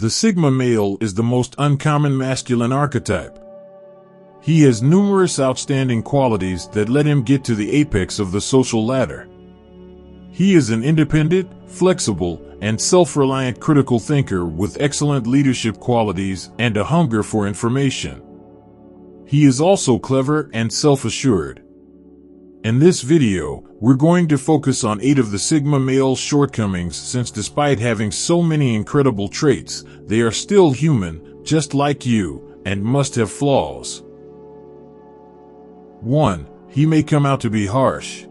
The Sigma male is the most uncommon masculine archetype. He has numerous outstanding qualities that let him get to the apex of the social ladder. He is an independent, flexible, and self-reliant critical thinker with excellent leadership qualities and a hunger for information. He is also clever and self-assured. In this video, we're going to focus on 8 of the Sigma male's shortcomings, since despite having so many incredible traits, they are still human, just like you, and must have flaws. 1. He may come out to be harsh.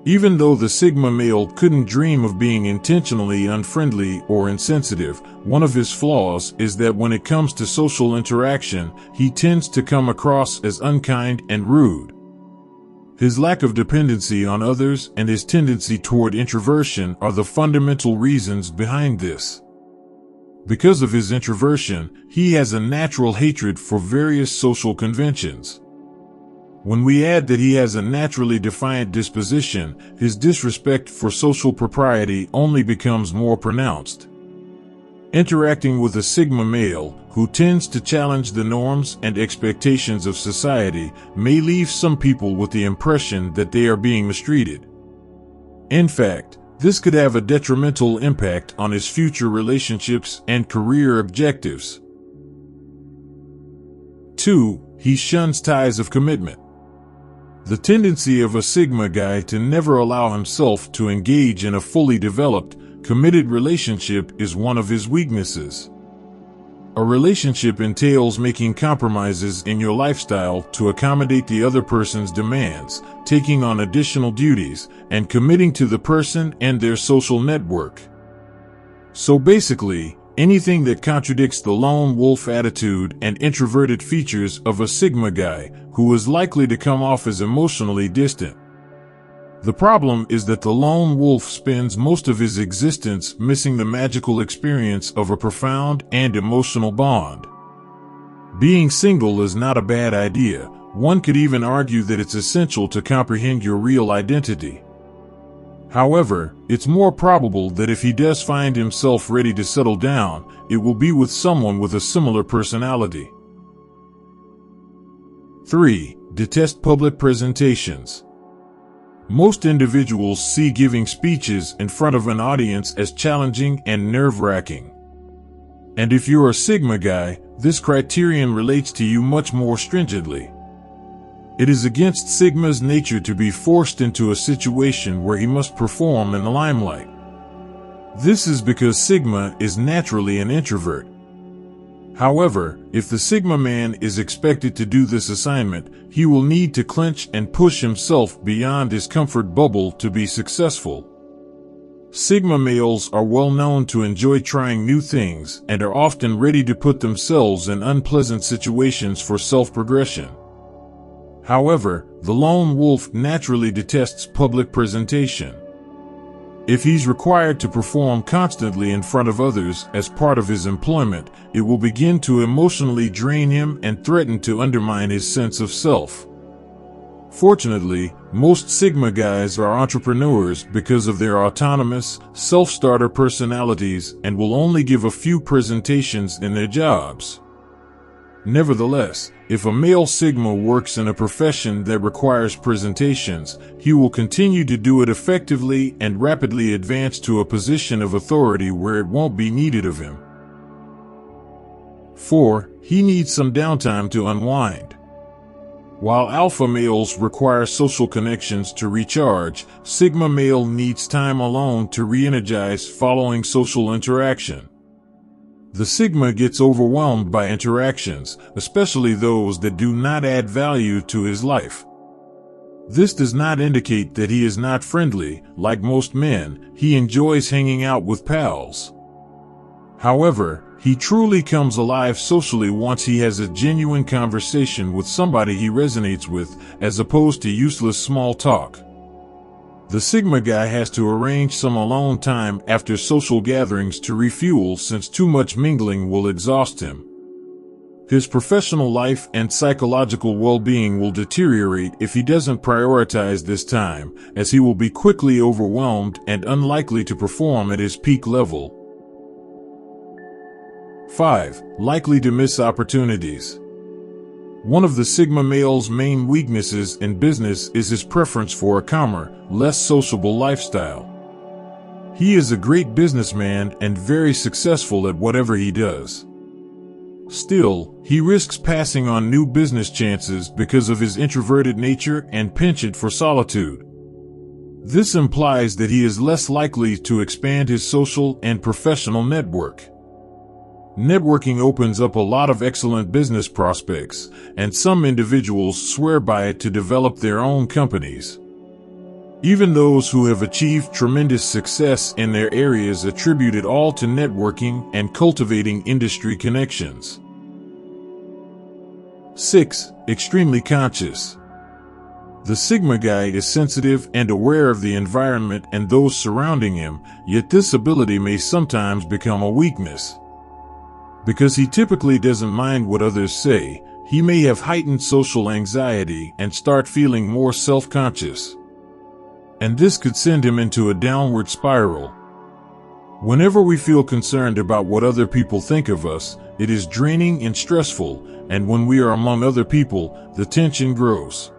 Even though the Sigma male couldn't dream of being intentionally unfriendly or insensitive, one of his flaws is that when it comes to social interaction, he tends to come across as unkind and rude. His lack of dependency on others and his tendency toward introversion are the fundamental reasons behind this. Because of his introversion, he has a natural hatred for various social conventions. When we add that he has a naturally defiant disposition, his disrespect for social propriety only becomes more pronounced. Interacting with a Sigma male, who tends to challenge the norms and expectations of society, may leave some people with the impression that they are being mistreated. In fact, this could have a detrimental impact on his future relationships and career objectives. 2. He shuns ties of commitment. The tendency of a Sigma guy to never allow himself to engage in a fully developed, committed relationship is one of his weaknesses. A relationship entails making compromises in your lifestyle to accommodate the other person's demands, taking on additional duties, and committing to the person and their social network. So basically, anything that contradicts the lone wolf attitude and introverted features of a Sigma guy, who is likely to come off as emotionally distant. The problem is that the lone wolf spends most of his existence missing the magical experience of a profound and emotional bond. Being single is not a bad idea. One could even argue that it's essential to comprehend your real identity. However, it's more probable that if he does find himself ready to settle down, it will be with someone with a similar personality. 3. Detest public presentations. Most individuals see giving speeches in front of an audience as challenging and nerve-wracking. And if you're a Sigma guy, this criterion relates to you much more stringently. It is against Sigma's nature to be forced into a situation where he must perform in the limelight. This is because Sigma is naturally an introvert. However, if the Sigma man is expected to do this assignment, he will need to clench and push himself beyond his comfort bubble to be successful. Sigma males are well known to enjoy trying new things and are often ready to put themselves in unpleasant situations for self-progression. However, the lone wolf naturally detests public presentation. If he's required to perform constantly in front of others as part of his employment, it will begin to emotionally drain him and threaten to undermine his sense of self. Fortunately, most Sigma guys are entrepreneurs because of their autonomous, self-starter personalities and will only give a few presentations in their jobs. Nevertheless, if a male Sigma works in a profession that requires presentations, he will continue to do it effectively and rapidly advance to a position of authority where it won't be needed of him. 4. He needs some downtime to unwind. While alpha males require social connections to recharge, Sigma male needs time alone to re-energize following social interaction. The Sigma gets overwhelmed by interactions, especially those that do not add value to his life. This does not indicate that he is not friendly. Like most men, he enjoys hanging out with pals. However, he truly comes alive socially once he has a genuine conversation with somebody he resonates with, as opposed to useless small talk. The Sigma guy has to arrange some alone time after social gatherings to refuel, since too much mingling will exhaust him. His professional life and psychological well-being will deteriorate if he doesn't prioritize this time, as he will be quickly overwhelmed and unlikely to perform at his peak level. 5. Likely to miss opportunities. One of the Sigma male's main weaknesses in business is his preference for a calmer, less sociable lifestyle. He is a great businessman and very successful at whatever he does. Still, he risks passing on new business chances because of his introverted nature and penchant for solitude. This implies that he is less likely to expand his social and professional network. Networking opens up a lot of excellent business prospects, and some individuals swear by it to develop their own companies. Even those who have achieved tremendous success in their areas attribute it all to networking and cultivating industry connections. 6. Extremely conscious. The Sigma guy is sensitive and aware of the environment and those surrounding him, yet this ability may sometimes become a weakness. Because he typically doesn't mind what others say, he may have heightened social anxiety and start feeling more self-conscious. And this could send him into a downward spiral. Whenever we feel concerned about what other people think of us, it is draining and stressful, and when we are among other people, the tension grows.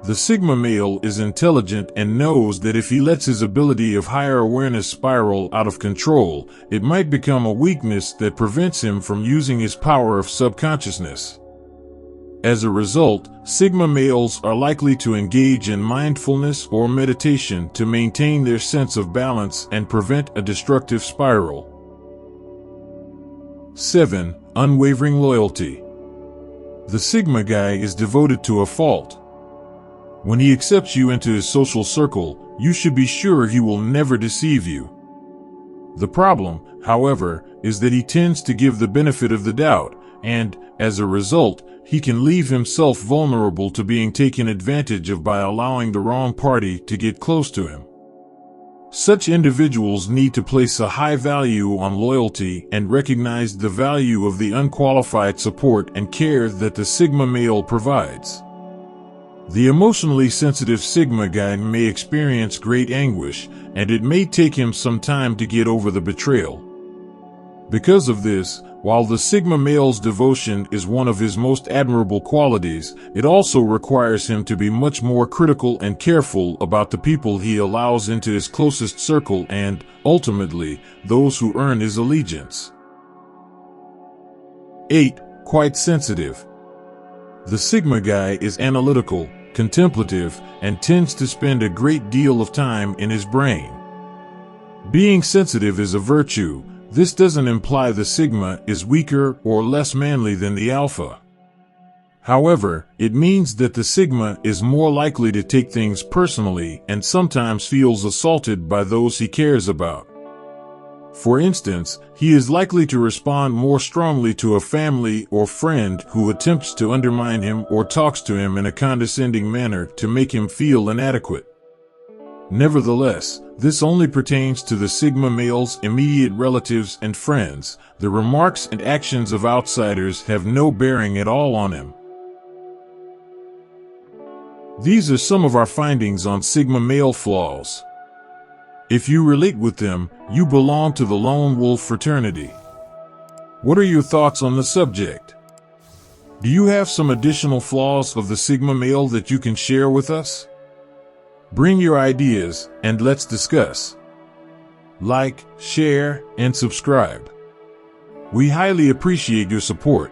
The Sigma male is intelligent and knows that if he lets his ability of higher awareness spiral out of control, it might become a weakness that prevents him from using his power of subconsciousness. As a result, Sigma males are likely to engage in mindfulness or meditation to maintain their sense of balance and prevent a destructive spiral. 7. Unwavering loyalty. The Sigma guy is devoted to a fault. When he accepts you into his social circle, you should be sure he will never deceive you. The problem, however, is that he tends to give the benefit of the doubt, and, as a result, he can leave himself vulnerable to being taken advantage of by allowing the wrong party to get close to him. Such individuals need to place a high value on loyalty and recognize the value of the unqualified support and care that the Sigma male provides. The emotionally sensitive Sigma guy may experience great anguish, and it may take him some time to get over the betrayal. Because of this, while the Sigma male's devotion is one of his most admirable qualities, it also requires him to be much more critical and careful about the people he allows into his closest circle and, ultimately, those who earn his allegiance. 8. Quite sensitive. The Sigma guy is analytical, contemplative, and tends to spend a great deal of time in his brain. Being sensitive is a virtue. This doesn't imply the Sigma is weaker or less manly than the Alpha. However, it means that the Sigma is more likely to take things personally and sometimes feels assaulted by those he cares about. For instance, he is likely to respond more strongly to a family or friend who attempts to undermine him or talks to him in a condescending manner to make him feel inadequate. Nevertheless, this only pertains to the Sigma male's immediate relatives and friends. The remarks and actions of outsiders have no bearing at all on him. These are some of our findings on Sigma male flaws. If you relate with them, you belong to the Lone Wolf fraternity. What are your thoughts on the subject? Do you have some additional flaws of the Sigma male that you can share with us? Bring your ideas, and let's discuss. Like, share, and subscribe. We highly appreciate your support.